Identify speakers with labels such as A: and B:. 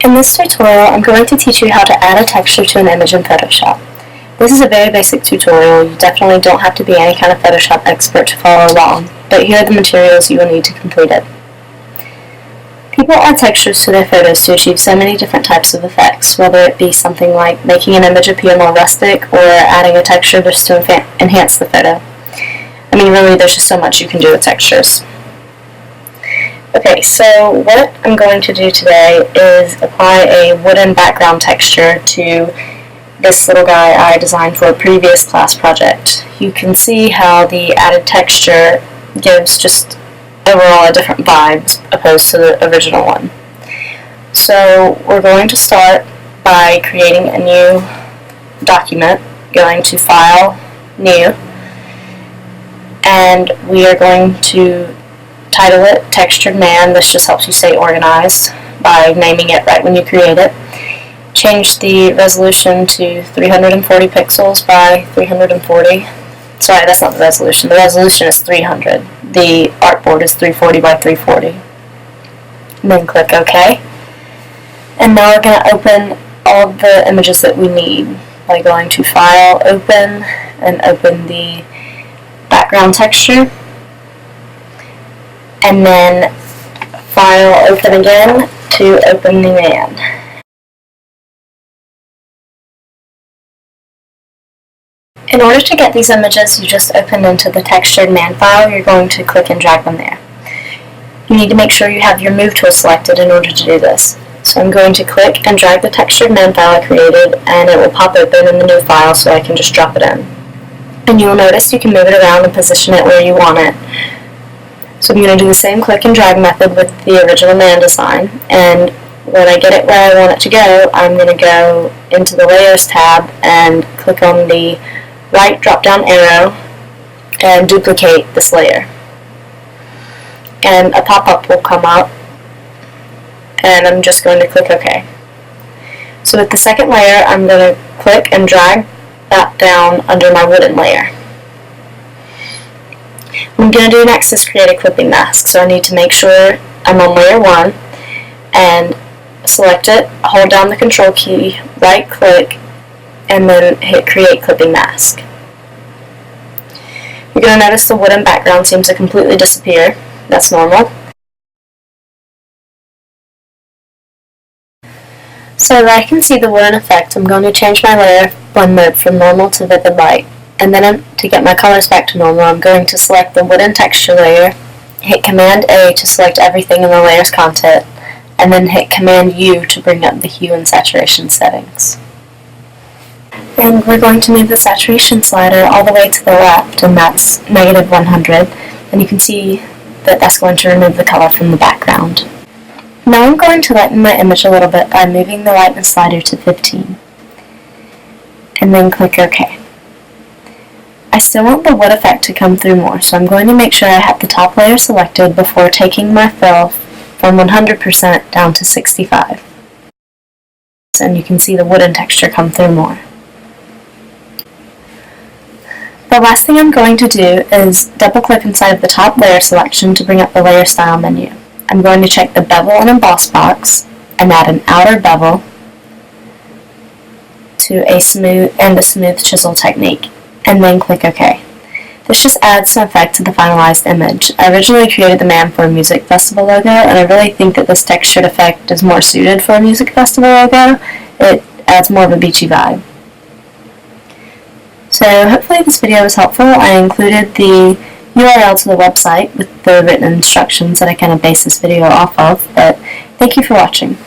A: In this tutorial, I'm going to teach you how to add a texture to an image in Photoshop. This is a very basic tutorial. You definitely don't have to be any kind of Photoshop expert to follow along, but here are the materials you will need to complete it. People add textures to their photos to achieve so many different types of effects, whether it be something like making an image appear more rustic or adding a texture just to enhance the photo. I mean, really, there's just so much you can do with textures. Okay, so what I'm going to do today is apply a wooden background texture to this little guy I designed for a previous class project. You can see how the added texture gives just overall a different vibe opposed to the original one. So we're going to start by creating a new document, going to File, New, and we are going to title it Textured Man. This just helps you stay organized by naming it right when you create it. Change the resolution to 340 pixels by 340. Sorry, that's not the resolution. The resolution is 300. The artboard is 340 by 340. And then click OK. And now we're going to open all of the images that we need by going to File, Open, and open the background texture. And then File, Open again to open the man. In order to get these images you just opened into the Textured Man file, you're going to click and drag them there. You need to make sure you have your Move tool selected in order to do this. So I'm going to click and drag the Textured Man file I created, and it will pop open in the new file so I can just drop it in. And you will notice you can move it around and position it where you want it. So I'm going to do the same click and drag method with the original man design, and when I get it where I want it to go, I'm going to go into the Layers tab and click on the right drop-down arrow and duplicate this layer. And a pop-up will come up, and I'm just going to click OK. So with the second layer, I'm going to click and drag that down under my wooden layer. What I'm going to do next is create a clipping mask, so I need to make sure I'm on layer 1 and select it, hold down the control key, right click, and then hit Create Clipping Mask. You're going to notice the wooden background seems to completely disappear. That's normal. So that I can see the wooden effect, I'm going to change my layer blend mode from normal to vivid light. And then to get my colors back to normal, I'm going to select the wooden texture layer, hit Command A to select everything in the layer's content, and then hit Command U to bring up the hue and saturation settings. And we're going to move the saturation slider all the way to the left, and that's -100, and you can see that that's going to remove the color from the background. Now I'm going to lighten my image a little bit by moving the lightness slider to 15, and then click OK. I still want the wood effect to come through more, so I'm going to make sure I have the top layer selected before taking my fill from 100% down to 65. And you can see the wooden texture come through more. The last thing I'm going to do is double click inside of the top layer selection to bring up the layer style menu. I'm going to check the bevel and emboss box and add an outer bevel to a smooth chisel technique, and then click OK. This just adds some effect to the finalized image. I originally created the man for a music festival logo, and I really think that this textured effect is more suited for a music festival logo. It adds more of a beachy vibe. So hopefully this video was helpful. I included the URL to the website with the written instructions that I kind of base this video off of, but thank you for watching.